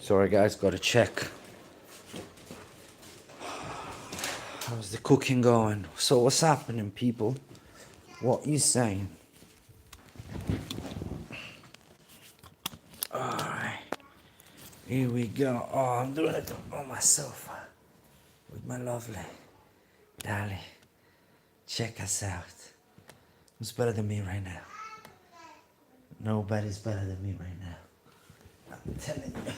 Sorry guys, gotta check. How's the cooking going? So what's happening, people? What you saying? Alright, here we go. Oh, I'm doing it on myself with my lovely Dali. Check us out. Who's better than me right now? Nobody's better than me right now. I'm telling you.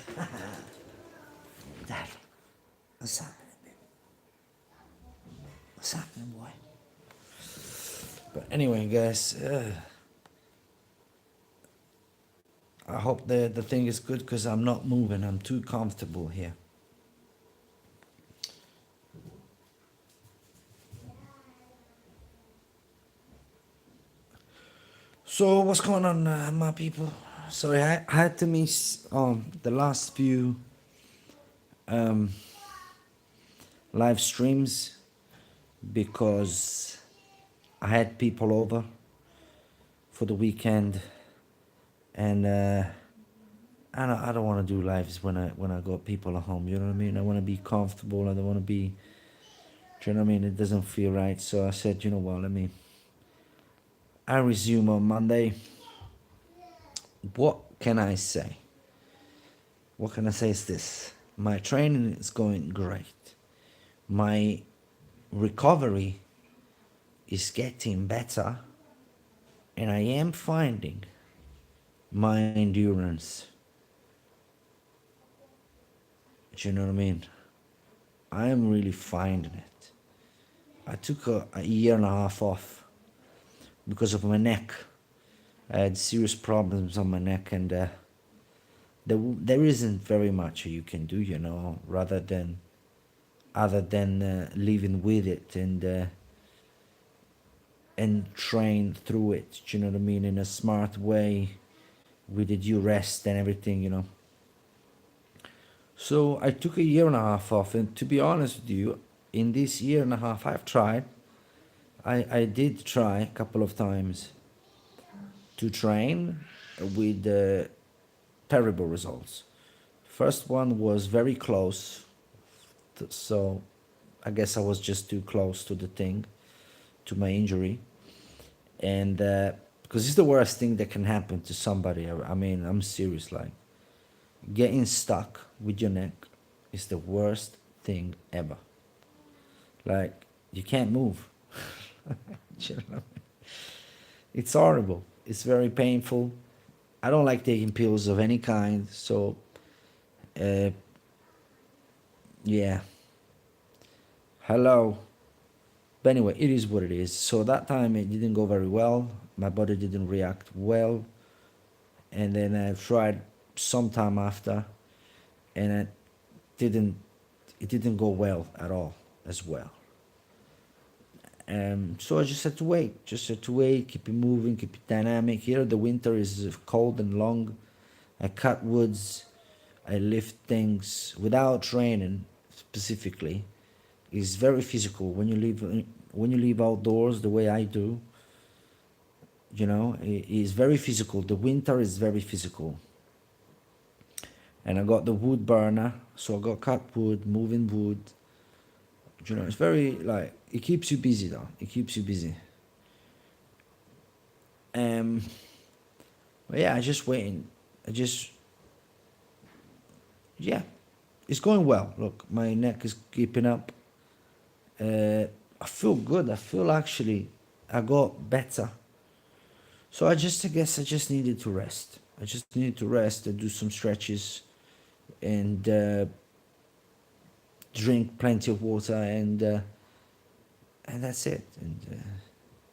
Dali, what's happening, baby? What's happening, boy? But anyway, guys, I hope the thing is good because I'm not moving. I'm too comfortable here. So what's going on, my people? Sorry, I had to miss the last few um, live streams because I had people over for the weekend, and I don't want to do lives when I got people at home. You know what I mean? I want to be comfortable. I don't want to be. Do you know what I mean? It doesn't feel right. So I said, you know what? I resume on Monday. What can I say? What can I say is this. My training is going great. My recovery is getting better. And I am finding my endurance. Do you know what I mean? I am really finding it. I took a year and a half off because of my neck. I had serious problems on my neck, and there isn't very much you can do, you know, other than living with it and train through it. Do you know what I mean? In a smart way, with the due rest and everything, you know. So I took a year and a half off, and to be honest with you, in this year and a half, I've tried. I did try a couple of times to train with terrible results. First one was very close, so I guess I was just too close to the thing, to my injury, and because it's the worst thing that can happen to somebody. I mean, I'm serious. Like, getting stuck with your neck is the worst thing ever. Like, you can't move. You know? It's horrible. It's very painful. I don't like taking pills of any kind, so yeah. Hello. But anyway, it is what it is. So that time it didn't go very well. My body didn't react well, and then I tried some time after, and didn't it didn't go well at all as well. So I just had to wait. Keep it moving, keep it dynamic. Here the winter is cold and long. I cut woods, I lift things without training specifically. It's very physical when you live outdoors the way I do. You know, it is very physical. The winter is very physical. And I got the wood burner, so I got cut wood, moving wood. You know, it's very, like, it keeps you busy though. It keeps you busy. But yeah, yeah, it's going well. Look, my neck is keeping up. I feel good. I feel actually I got better. So I guess I just needed to rest. I just needed to rest and do some stretches and drink plenty of water, and that's it. And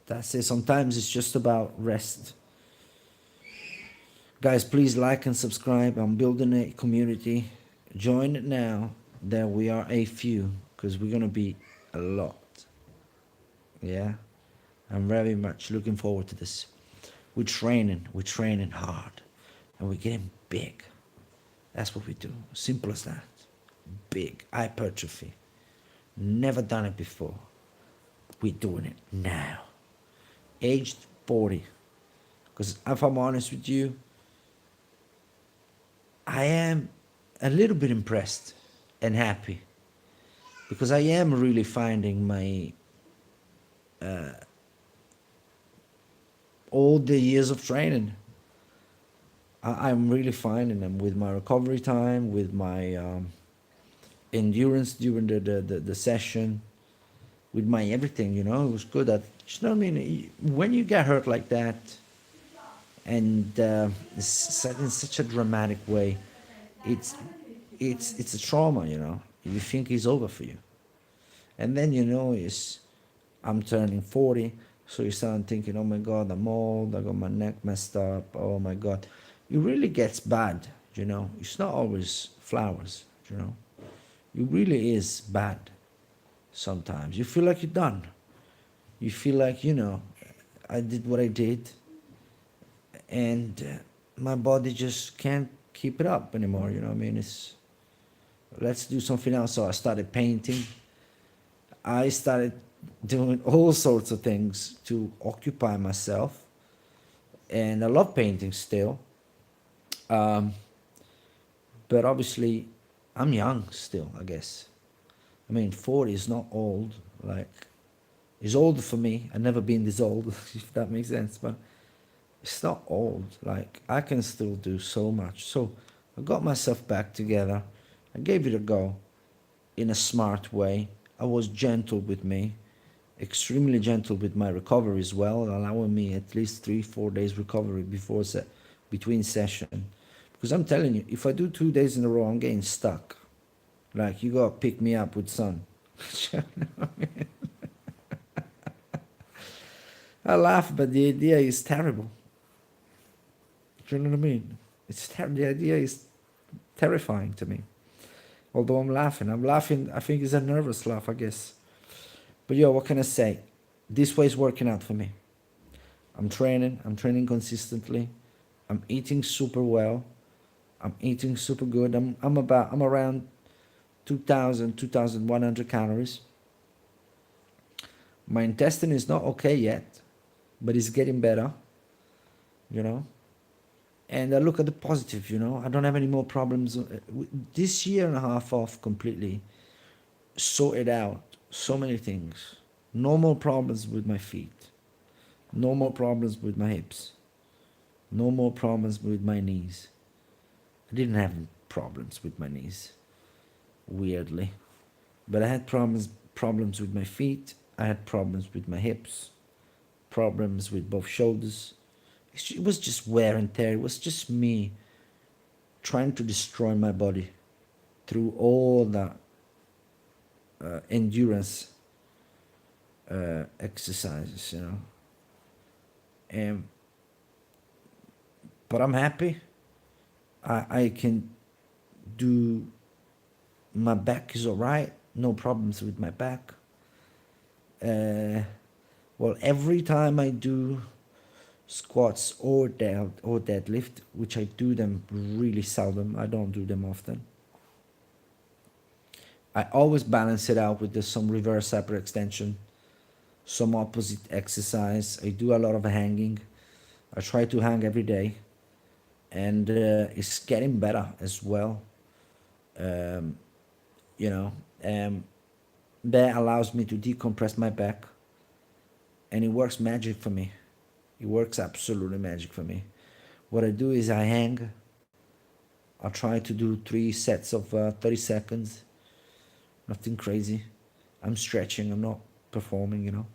that's it. Sometimes it's just about rest. Guys, please like and subscribe. I'm building a community. Join it now that we are a few, because we're gonna be a lot. Yeah, I'm very much looking forward to this. We're training hard, and we're getting big. That's what we do. Simple as that. Big hypertrophy. Never done it before. We're doing it now. Aged 40. Because if I'm honest with you, I am a little bit impressed and happy because I am really finding my all the years of training. I'm really finding them with my recovery time, with my endurance during the session, with my everything. It was good. You know what I mean? When you get hurt like that, and in such a dramatic way, it's it's a trauma. You think it's over for you, and then is I'm turning 40, so you start thinking, oh my God, I'm old, I got my neck messed up, oh my God. It really gets bad. It's not always flowers. It really is bad sometimes. You feel like you're done. You feel like, I did what I did, and my body just can't keep it up anymore. You know what I mean? Let's do something else. So I started painting. I started doing all sorts of things to occupy myself, and I love painting still. Um, but obviously, I'm young still, I guess. I mean, 40 is not old. Like, it's old for me. I've never been this old, if that makes sense. But it's not old. Like, I can still do so much. So I got myself back together. I gave it a go in a smart way. I was gentle with me, extremely gentle with my recovery as well, allowing me at least 3-4 days recovery between session. Because I'm telling you, if I do 2 days in a row, I'm getting stuck. Like, you gotta pick me up with sun. I laugh, but the idea is terrible. Do you know what I mean? The idea is terrifying to me. Although I'm laughing. I think it's a nervous laugh, I guess. But what can I say? This way is working out for me. I'm training consistently. I'm eating super well. I'm eating super good. I'm around 2,100 calories. My intestine is not okay yet, but it's getting better, you know. And I look at the positive, I don't have any more problems. This year and a half off completely sorted out so many things. No more problems with my feet. No more problems with my hips. No more problems with my knees. I didn't have problems with my knees, weirdly. But I had problems with my feet. I had problems with my hips, problems with both shoulders. It was just wear and tear. It was just me trying to destroy my body through all the endurance exercises, And but I'm happy. I can do. My back is all right. No problems with my back. Well, every time I do squats or deadlift, which I do them really seldom, I don't do them often. I always balance it out with some reverse hyperextension, some opposite exercise. I do a lot of hanging. I try to hang every day, and it's getting better as well. Um, you know, um, that allows me to decompress my back, and it works magic for me. It works absolutely magic for me. What I do is I hang. I try to do 3 sets of 30 seconds. Nothing crazy. I'm stretching. I'm not performing.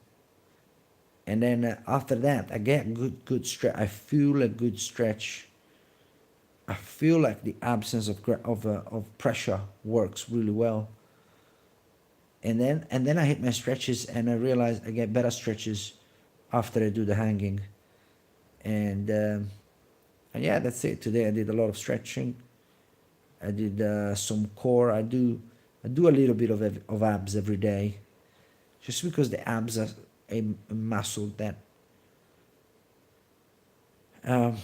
And then after that, I get good stretch. I feel a good stretch. I feel like the absence of pressure works really well. And then I hit my stretches, and I realize I get better stretches after I do the hanging. And yeah, that's it. Today I did a lot of stretching. I did some core. I do a little bit of abs every day, just because the abs are a muscle that um,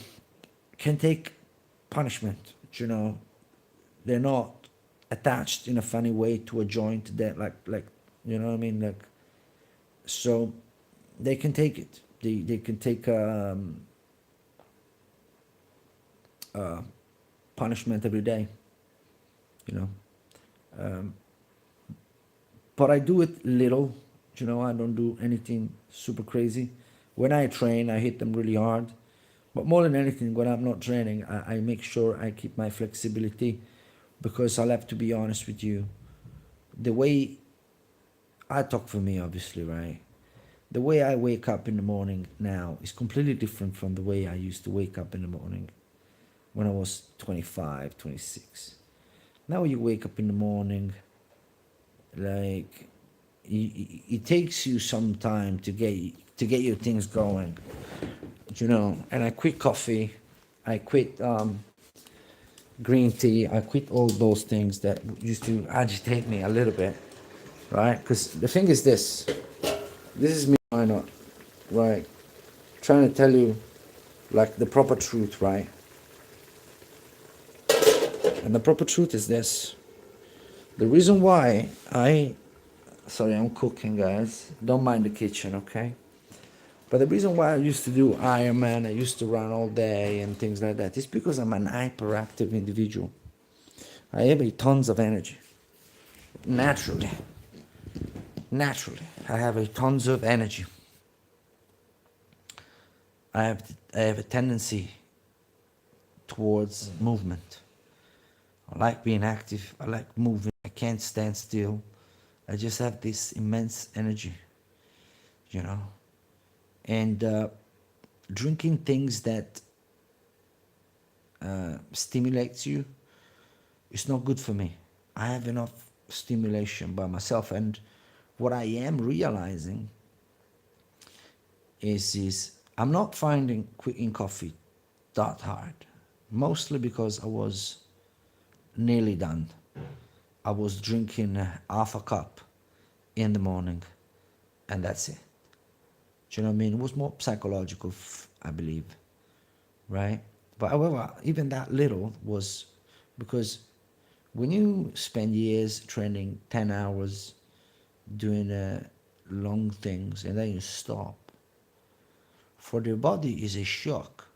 can take punishment. They're not attached in a funny way to a joint that like you know what I mean, like, so they can take it. They can take punishment every day. you know. But I do it little, I don't do anything super crazy. When I train, I hit them really hard. But more than anything, when I'm not training, I make sure I keep my flexibility, because I'll have to be honest with you. The way I talk for me, obviously, right? The way I wake up in the morning now is completely different from the way I used to wake up in the morning when I was 25, 26. Now you wake up in the morning, like, it takes you some time to get your things going, And I quit coffee, I quit green tea, I quit all those things that used to agitate me a little bit, right? Because the thing is this is me, why not, right? Trying to tell you like the proper truth, right? And the proper truth is this: the reason why sorry, I'm cooking, guys. Don't mind the kitchen, okay? But the reason why I used to do Ironman, I used to run all day and things like that, is because I'm an hyperactive individual. I have tons of energy. Naturally. Naturally. I have tons of energy. I have a tendency towards movement. I like being active. I like moving. I can't stand still. I just have this immense energy, you know. And drinking things that stimulates you is not good for me. I have enough stimulation by myself, and what I am realizing is I'm not finding quitting coffee that hard, mostly because I was nearly done. I was drinking half a cup in the morning, and that's it. Do you know what I mean? It was more psychological, I believe, right? But however, even that little was because when you spend years training 10 hours doing long things and then you stop, for the body is a shock.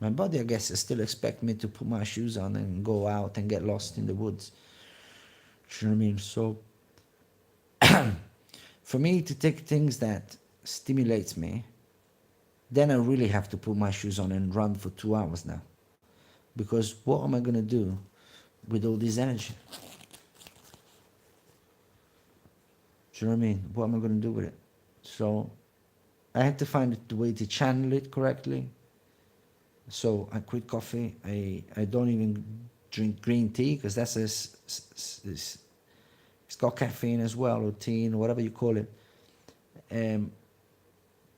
My body, I guess, still expect me to put my shoes on and go out and get lost in the woods. Do you know what I mean? So for me to take things that stimulates me, then I really have to put my shoes on and run for 2 hours now. Because what am I going to do with all this energy? Do you know what I mean? What am I going to do with it? So I had to find the way to channel it correctly. So I quit coffee. I don't even drink green tea because it's got caffeine as well, or tea, whatever you call it.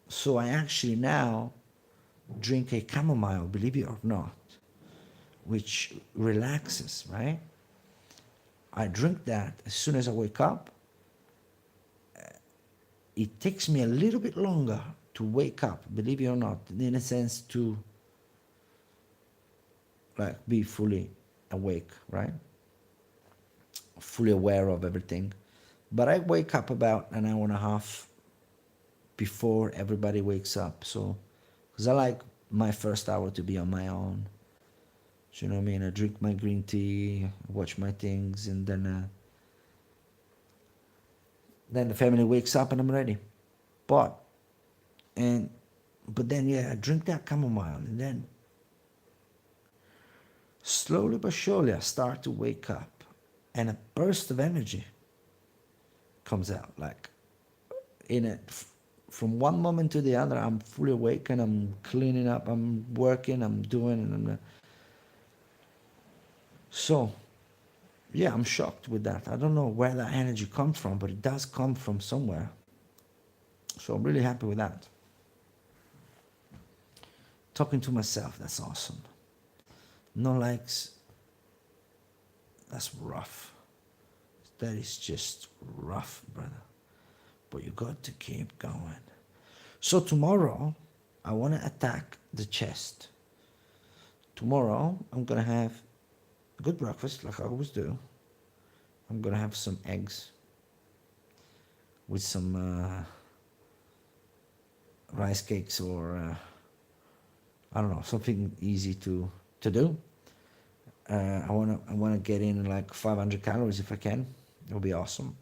So I actually now drink a chamomile, believe it or not, which relaxes, right? I drink that as soon as I wake up. It takes me a little bit longer to wake up, believe it or not, in a sense to like be fully awake, right? Fully aware of everything. But I wake up about an hour and a half before everybody wakes up. So, because I like my first hour to be on my own. Do you know what I mean? I drink my green tea, watch my things, and then the family wakes up and I'm ready. But and but then yeah, I drink that chamomile, and then slowly but surely I start to wake up, and a burst of energy comes out. Like in it, from one moment to the other, I'm fully awake and I'm cleaning up, I'm working, I'm doing, and so yeah, I'm shocked with that. I don't know where that energy comes from, but it does come from somewhere. So I'm really happy with that. Talking to myself, that's awesome. No likes, that's rough. That is just rough, brother. But you got to keep going. So tomorrow, I want to attack the chest. Tomorrow, I'm going to have a good breakfast, like I always do. I'm going to have some eggs with some rice cakes, or I don't know, something easy to do. I wanna get in like 500 calories if I can. It'll be awesome.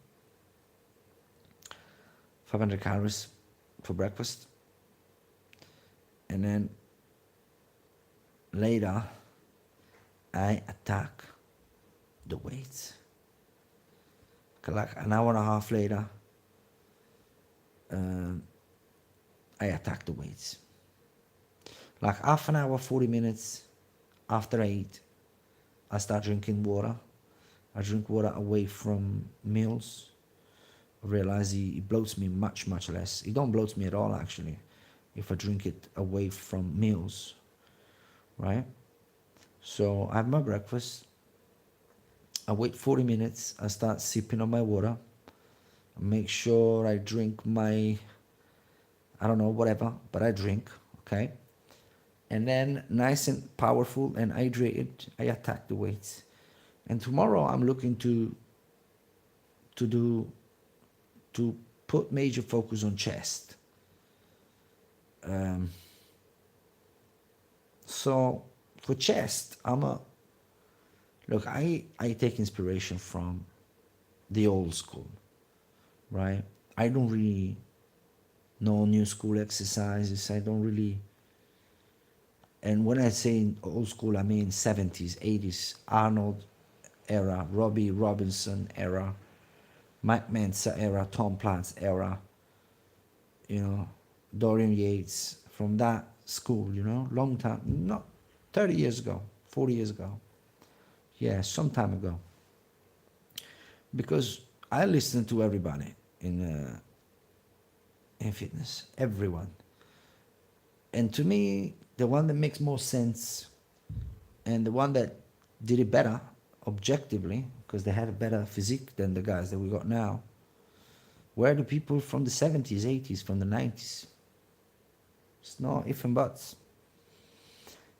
500 calories for breakfast, and then later I attack the weights. Like an hour and a half later, um, I attack the weights. Like half an hour, 40 minutes after I eat, I start drinking water. I drink water away from meals. I realize it bloats me much, much less. It don't bloat me at all, actually, if I drink it away from meals, right? So I have my breakfast. I wait 40 minutes. I start sipping on my water. I make sure I drink my, I don't know, whatever, but I drink, okay? And then nice and powerful and hydrated, I attack the weights. And tomorrow I'm looking to do to put major focus on chest. Um, so for chest, I take inspiration from the old school, right? I don't really know new school exercises. I don't really, and when I say old school, I mean 70s, 80s, Arnold era, Robbie Robinson era, Mike Mensa era, Tom Platz era, Dorian Yates, from that school, long time, not 30 years ago, 40 years ago. Yeah, some time ago. Because I listen to everybody in fitness, everyone. And to me, the one that makes more sense and the one that did it better objectively, because they had a better physique than the guys that we got now, were the people from the 70s, 80s, from the 90s. It's no if and buts.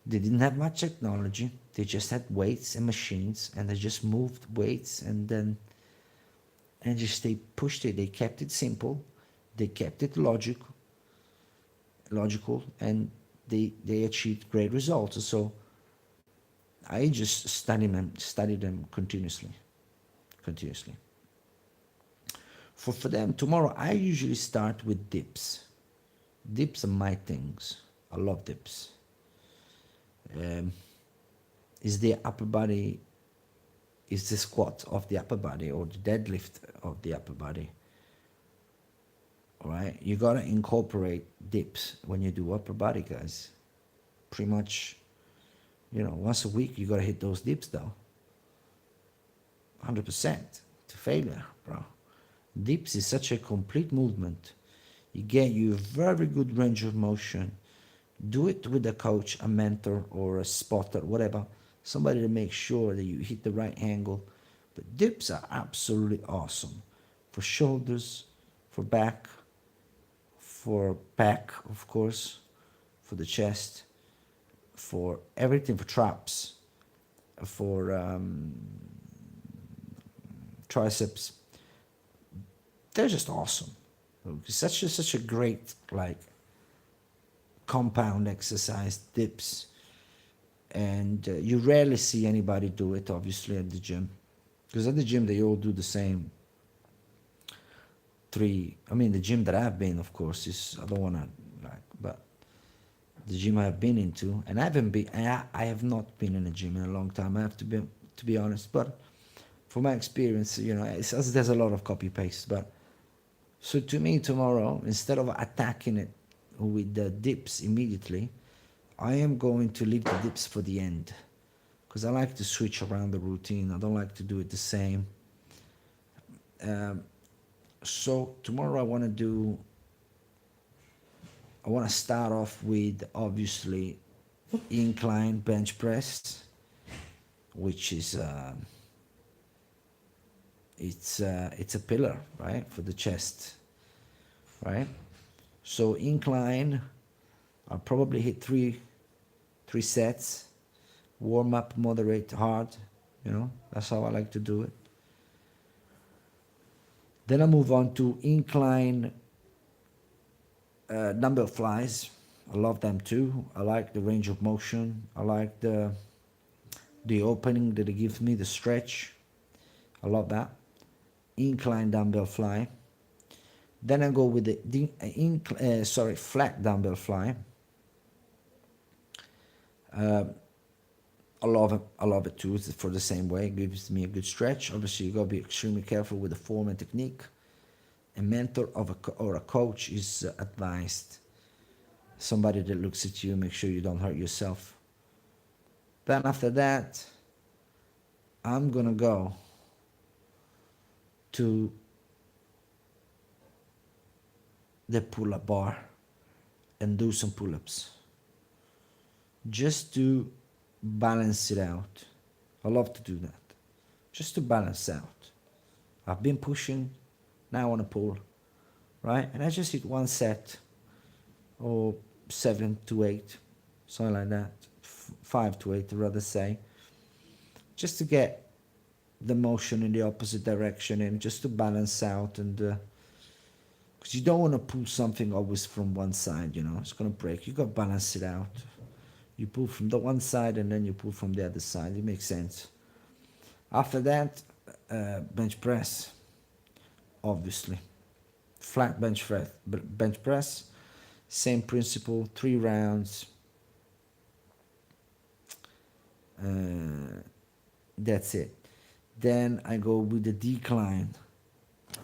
They didn't have much technology. They just had weights and machines, and they just moved weights, and just they pushed it. They kept it simple. They kept it logical, and they achieved great results. So I just studied them continuously. For them, tomorrow I usually start with dips. Dips are my things. I love dips. Is the upper body, is the squat of the upper body or the deadlift of the upper body. All right, you gotta incorporate dips when you do upper body, guys. Pretty much, once a week you gotta hit those dips though. 100% to failure, bro. Dips is such a complete movement. It get you a very good range of motion. Do it with a coach, a mentor, or a spotter, whatever. Somebody to make sure that you hit the right angle. But dips are absolutely awesome. For shoulders, for back, of course, for the chest, for everything, for traps, for triceps. They're just awesome. Such a great compound exercise, dips, and you rarely see anybody do it, obviously, at the gym, because at the gym they all do the same three. I mean, the gym that I've been, of course, is, I don't want to but the gym I've been into, and I have not been in a gym in a long time. I have to be honest, but from my experience, there's a lot of copy paste. But so to me, tomorrow, instead of attacking it with the dips immediately, I am going to leave the dips for the end, because I like to switch around the routine. I don't like to do it the same. So tomorrow I want to start off with, obviously, incline bench press, which is it's a pillar, right, for the chest, right? So incline, I'll probably hit three sets, warm up, moderate, hard. That's how I like to do it. Then I move on to incline dumbbell flies. I love them too. I like the range of motion. I like the the opening that it gives me, the stretch. I love that. Incline dumbbell fly. Then I go with the flat dumbbell fly. I love it. I love it too. It's for the same way. It gives me a good stretch. Obviously, you gotta be extremely careful with the form and technique. A mentor or a coach is advised. Somebody that looks at you, make sure you don't hurt yourself. Then after that, I'm gonna go to the pull-up bar and do some pull-ups just to balance it out. I love to do that just to balance out. I've been pushing, now I want to pull, right? And I just hit one set or 7 to 8, something like that, 5 to 8 I'd rather say, just to get the motion in the opposite direction and just to balance out. And because you don't want to pull something always from one side, you know, it's going to break. You got to balance it out. You pull from the one side and then you pull from the other side. It makes sense. After that, bench press, obviously. Flat bench press, same principle, 3 rounds. That's it. Then I go with the decline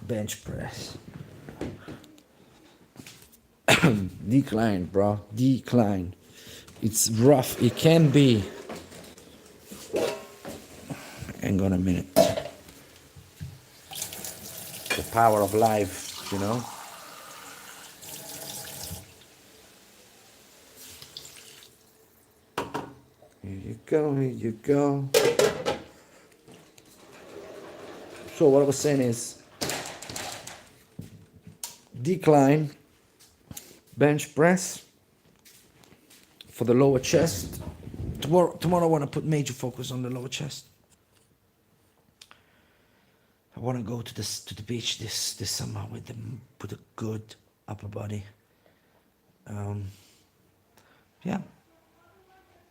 bench press. Decline, bro. Decline. It's rough. It can be. Hang on a minute. The power of life, you know. Here you go, here you go. So what I was saying is decline bench press for the lower chest. Tomorrow I want to put major focus on the lower chest. I want to go to the beach this summer with a good upper body. Yeah,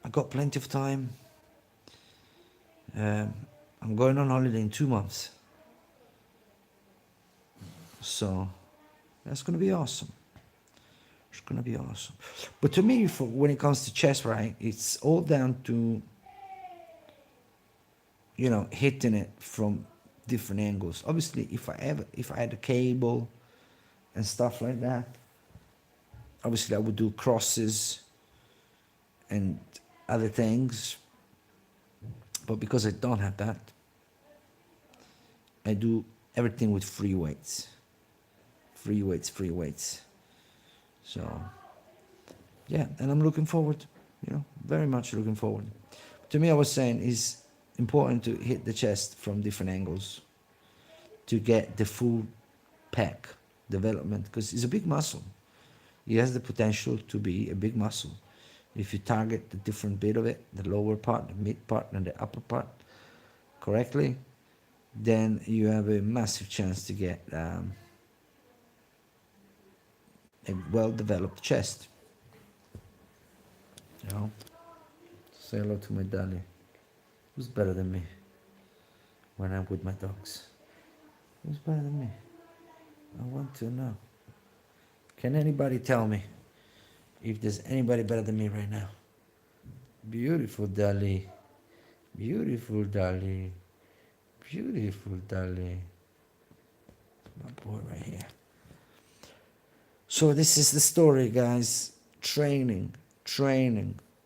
I got plenty of time. I'm going on holiday in 2 months, so that's gonna be awesome. It's gonna be awesome. But to me, when it comes to chest, right, it's all down to, you know, hitting it from different angles. Obviously, if I had a cable and stuff like that, obviously I would do crosses and other things. But because I don't have that, I do everything with free weights. Free weights. So, yeah, and I'm looking forward, you know, very much looking forward. To me, I was saying, it's important to hit the chest from different angles to get the full pec development, because it's a big muscle. It has the potential to be a big muscle. If you target the different bit of it, the lower part, the mid part, and the upper part correctly, then you have a massive chance to get a well-developed chest. You know, say hello to my Dali. Who's better than me when I'm with my dogs? Who's better than me? I want to know. Can anybody tell me if there's anybody better than me right now? Beautiful Dali. Beautiful Dali. Beautiful Dali. My boy right here. So this is the story, guys. Training.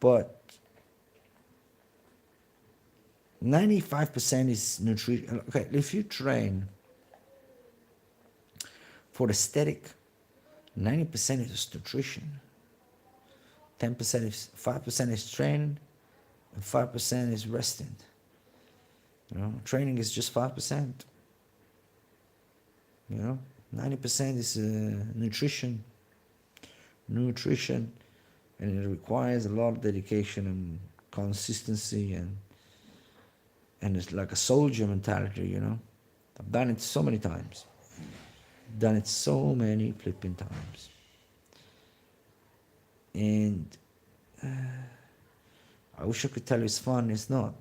But 95% is nutrition. Okay, if you train for aesthetic, 90% is nutrition. 5% is training, and 5% is resting. You know, training is just 5%. You know, 90% is nutrition, and it requires a lot of dedication and consistency, and it's like a soldier mentality. You know, I've done it so many times. Done it so many flipping times. And I wish I could tell you it's fun. It's not.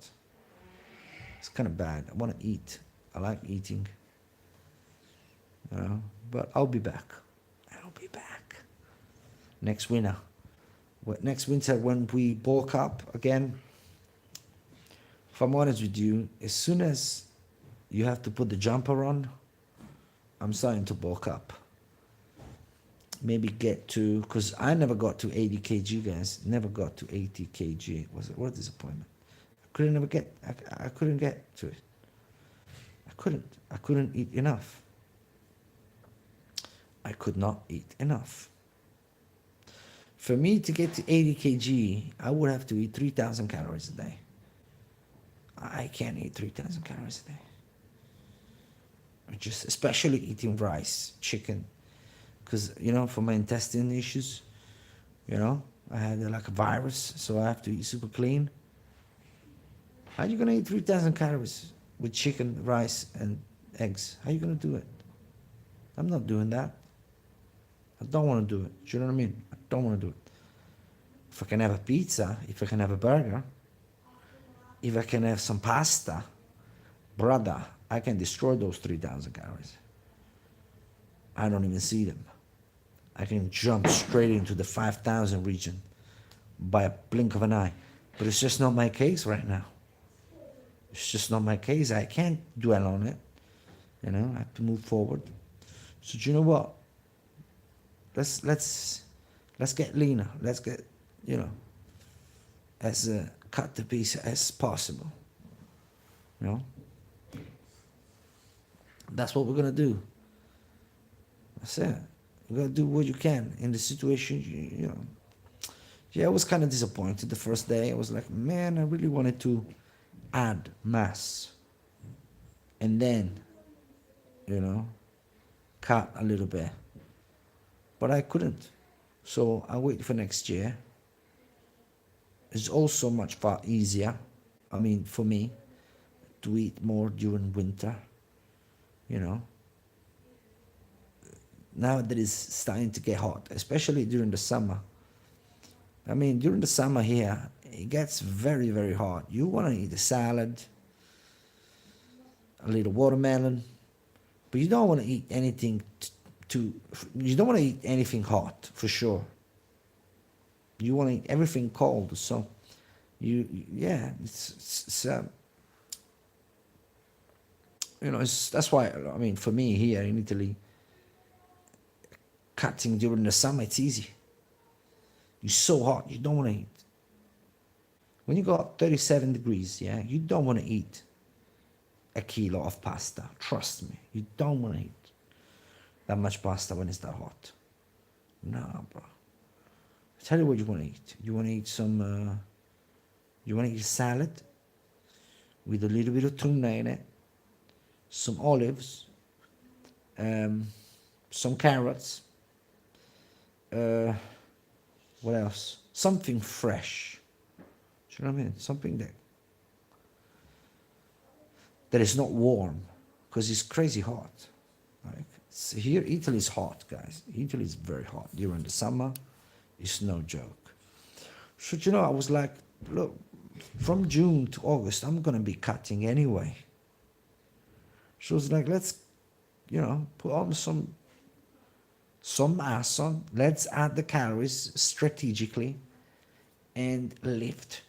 It's kind of bad. I want to eat. I like eating, you know. But I'll be back. I'll be back next winter. Next winter when we bulk up again. If I'm honest with you, as soon as you have to put the jumper on, I'm starting to bulk up. Maybe get to, because I never got to 80 kg, guys. Never got to 80 kg. What a disappointment. I couldn't get to it. I couldn't eat enough. I could not eat enough. For me to get to 80 kg, I would have to eat 3,000 calories a day. I can't eat 3,000 calories a day. Just especially eating rice, chicken, because for my intestine issues, I had like a virus, so I have to eat super clean. How are you gonna eat 3,000 calories with chicken, rice, and eggs? How are you gonna do it? I'm not doing that. I don't want to do it. Do you know what I mean? I don't want to do it. If I can have a pizza, if I can have a burger, if I can have some pasta, brother, I can destroy those 3,000 calories. I don't even see them. I can jump straight into the 5,000 region by a blink of an eye. But it's just not my case right now. It's just not my case. I can't dwell on it. I have to move forward. So do you know what? Let's get leaner. Let's get, as cut the piece as possible. That's what we're gonna do. That's it. You're gonna do what you can in the situation. Yeah, I was kind of disappointed the first day. I was like, man, I really wanted to add mass, and then, cut a little bit, but I couldn't. So I wait for next year. It's also much far easier. I mean, for me, to eat more during winter. Now that it's starting to get hot, especially during the summer. I mean, during the summer here, it gets very, very hot. You want to eat a salad, a little watermelon, but you don't want to eat anything you don't want to eat anything hot, for sure. You want to eat everything cold. So, that's why, I mean, for me here in Italy, cutting during the summer, it's easy. It's so hot, you don't want to eat. When you go up 37 degrees, you don't want to eat a kilo of pasta. Trust me, you don't want to eat that much pasta when it's that hot. No, bro. I tell you what you want to eat. You want to eat you want to eat a salad with a little bit of tuna in it, some olives, some carrots, what else? Something fresh. Do you know what I mean? Something that is not warm, because it's crazy hot. Like, here, Italy is hot, guys. Italy is very hot. During the summer, it's no joke. So, I was like, look, from June to August, I'm going to be cutting anyway. So it's like, let's, put on some mass on. Let's add the calories strategically and lift.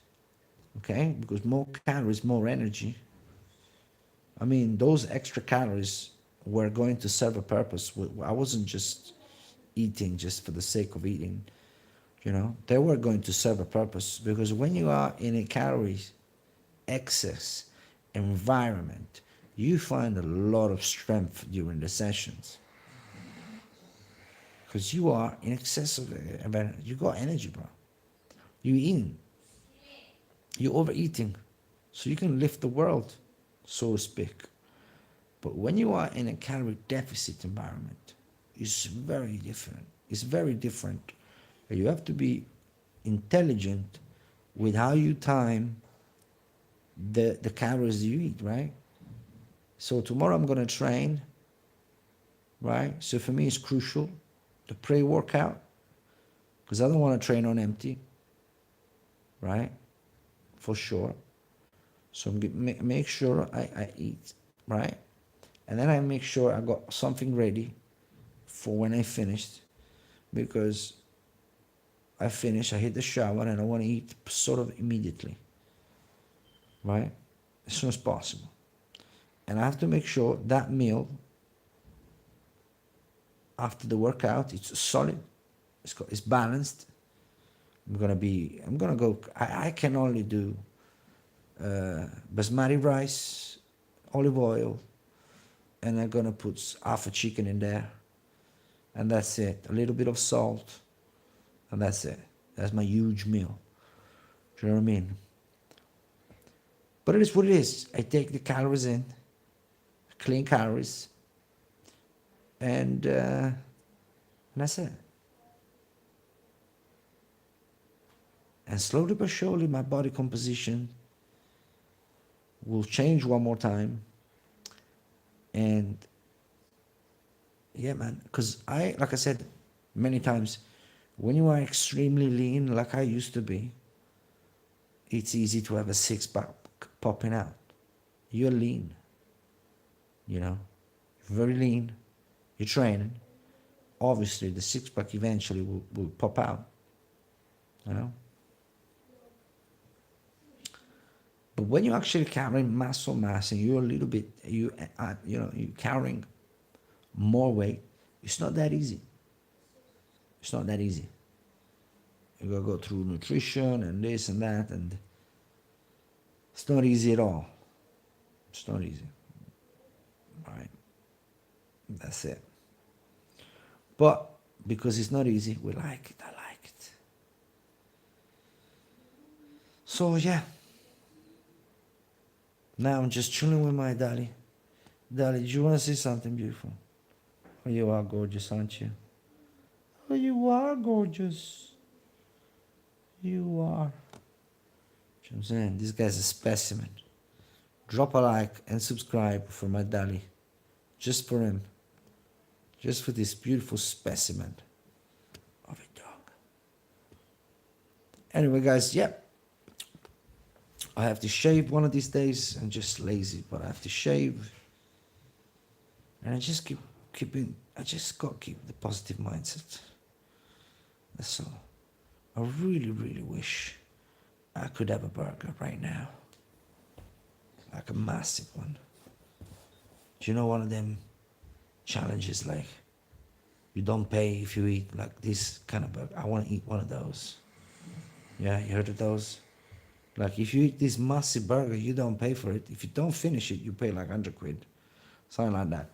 Okay? Because more calories, more energy. I mean, those extra calories were going to serve a purpose. I wasn't just eating just for the sake of eating. They were going to serve a purpose, because when you are in a calories excess environment, you find a lot of strength during the sessions, because you are in excess of energy. You got energy, bro. You eating, you overeating, so you can lift the world, so to speak. But when you are in a calorie deficit environment, it's very different. It's very different. You have to be intelligent with how you time the calories you eat, right? So tomorrow I'm going to train, right? So for me, it's crucial, the pre-workout, because I don't want to train on empty, right? For sure. So make sure I eat, right? And then I make sure I got something ready for when I finished, because I finish, I hit the shower, and I want to eat sort of immediately, right? As soon as possible. And I have to make sure that meal after the workout, it's solid, it's balanced. I'm gonna go, I can only do basmati rice, olive oil, and I'm gonna put half a chicken in there, and that's it. A little bit of salt, and that's it. That's my huge meal. Do you know what I mean? But it is what it is. I take the calories in, clean calories, and that's it. And slowly but surely, my body composition will change one more time. And yeah, man, because like I said many times, when you are extremely lean, like I used to be, it's easy to have a six pack popping out. You're lean, you know, very lean, you're training. Obviously, the six pack eventually will pop out, you know. But when you're actually carrying muscle mass and you're a little bit, you're carrying more weight, it's not that easy. It's not that easy. You gotta go through nutrition and this and that, and it's not easy at all. It's not easy. All right. That's it. But because it's not easy, we like it. I like it. So yeah. Now I'm just chilling with my daddy. Daddy, do you want to say something beautiful? Oh, you are gorgeous, aren't you? Oh, you are gorgeous. You are. You know what I'm saying? This guy's a specimen. Drop a like and subscribe for my daddy. Just for him. Just for this beautiful specimen of a dog. Anyway, guys, yeah. I have to shave one of these days. I'm just lazy, but I have to shave. And I just I just got to keep the positive mindset. That's all. I really, really wish I could have a burger right now. Like a massive one. Do you know one of them challenges like you don't pay if you eat like this kind of burger? I want to eat one of those. Yeah, you heard of those? Like if you eat this massive burger, you don't pay for it. If you don't finish it, you pay like 100 quid. Something like that.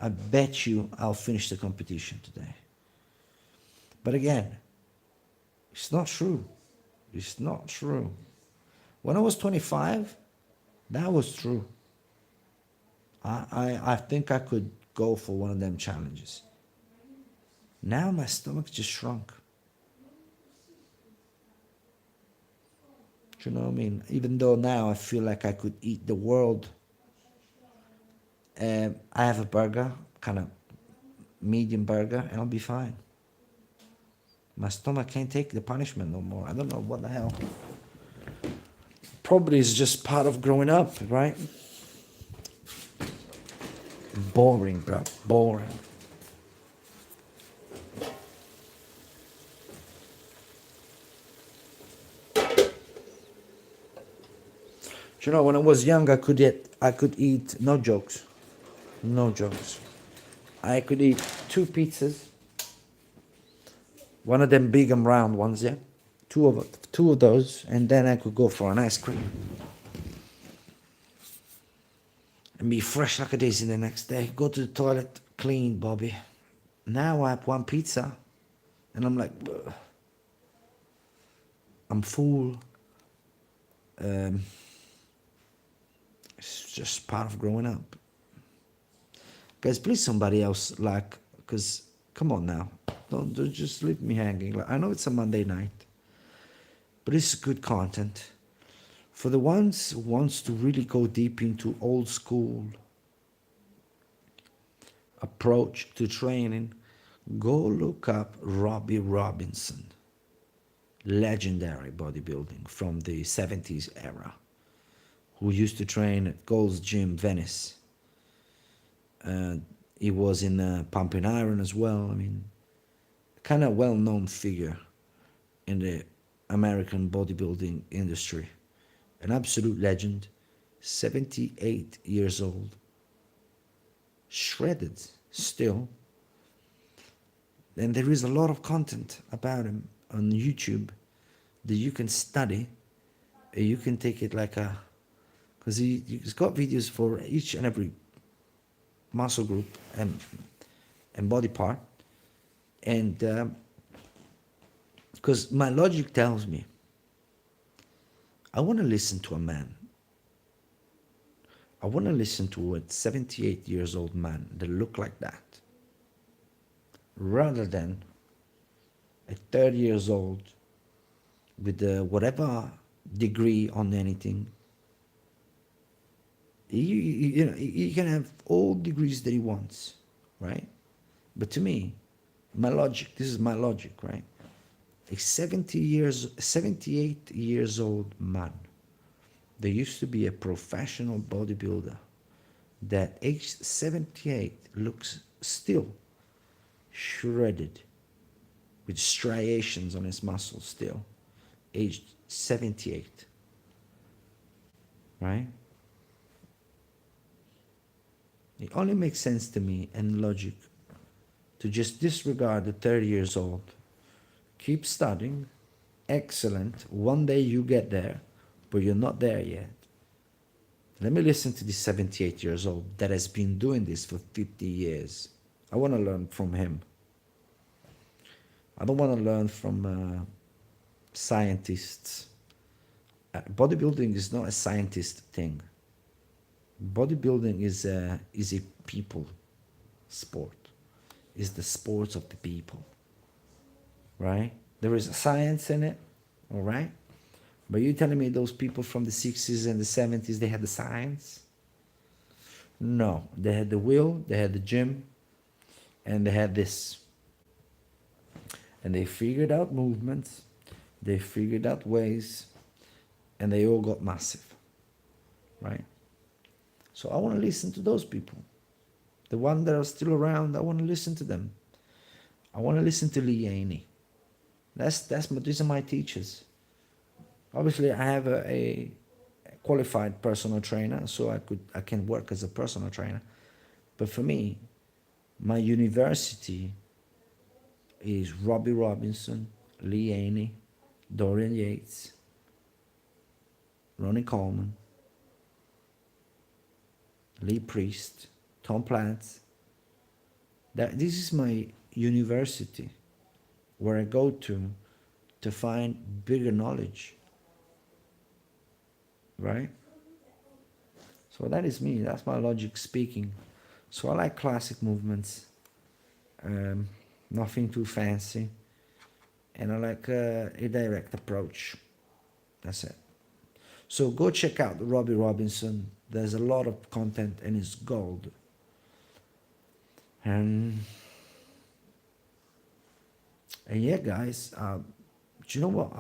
I bet you I'll finish the competition today. But again, it's not true. It's not true. When I was 25, that was true. I think I could go for one of them challenges. Now my stomach just shrunk. Do you know what I mean? Even though now I feel like I could eat the world. I have a burger, kind of medium burger, and I'll be fine. My stomach can't take the punishment no more. I don't know what the hell. Probably it's just part of growing up, right? Boring, bro. Boring. You know, when I was young, I could eat, no jokes, no jokes. I could eat 2 pizzas, one of them big and round ones, yeah, two of those, and then I could go for an ice cream and be fresh like a daisy the next day. Go to the toilet, clean, Bobby. Now I have 1 pizza, and I'm like, ugh. I'm full. It's just part of growing up. Guys, please somebody else, like, because, come on now. Don't just leave me hanging. Like, I know it's a Monday night, but it's good content. For the ones who wants to really go deep into old school approach to training, go look up Robbie Robinson. Legendary bodybuilding from the 70s era. who used to train at Gold's Gym, Venice. He was in Pumping Iron as well. I mean, kind of well-known figure in the American bodybuilding industry. An absolute legend, 78 years old, shredded still. And there is a lot of content about him on YouTube that you can study. You can take it like a, because he's got videos for each and every muscle group and body part. And because my logic tells me, I want to listen to a man. I want to listen to a 78 years old man that look like that, rather than a 30 years old with whatever degree on anything. You know, he can have all degrees that he wants, right? But to me, my logic, this is my logic, right? A 78 years old man, there used to be a professional bodybuilder that aged 78 looks still shredded with striations on his muscles still, aged 78, right? It only makes sense to me and logic to just disregard the 30 years old, keep studying, excellent, one day you get there, but you're not there yet. Let me listen to this 78 years old that has been doing this for 50 years. I want to learn from him. I don't want to learn from scientists. Bodybuilding is not a scientist thing. Bodybuilding is a people sport. It's the sports of the people, right? There is a science in it, all right? But you telling me those people from the 60s and the 70s, they had the science? No, they had the will, they had the gym, and they had this. And they figured out movements, they figured out ways, and they all got massive, right? So I want to listen to those people. The ones that are still around, I want to listen to them. I want to listen to Lee Haney. These are my teachers. Obviously, I have a qualified personal trainer, so I can work as a personal trainer. But for me, my university is Robbie Robinson, Lee Haney, Dorian Yates, Ronnie Coleman, Lee Priest, Tom Platz. This is my university where I go to find bigger knowledge, right? So that is me. That's my logic speaking. So I like classic movements, nothing too fancy, and I like a direct approach. That's it. So go check out Robbie Robinson. There's a lot of content and it's gold. And yeah, guys, do you know what?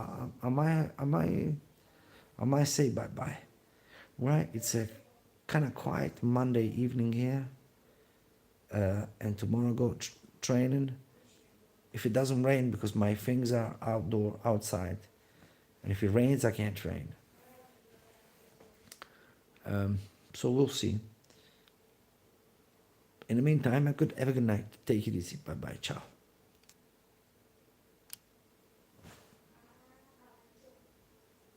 I might say bye-bye, right? It's a kind of quiet Monday evening here, and tomorrow I go training. If it doesn't rain, because my things are outside, and if it rains, I can't train. So we'll see. In the meantime, have a good night. Take it easy. Bye-bye. Ciao.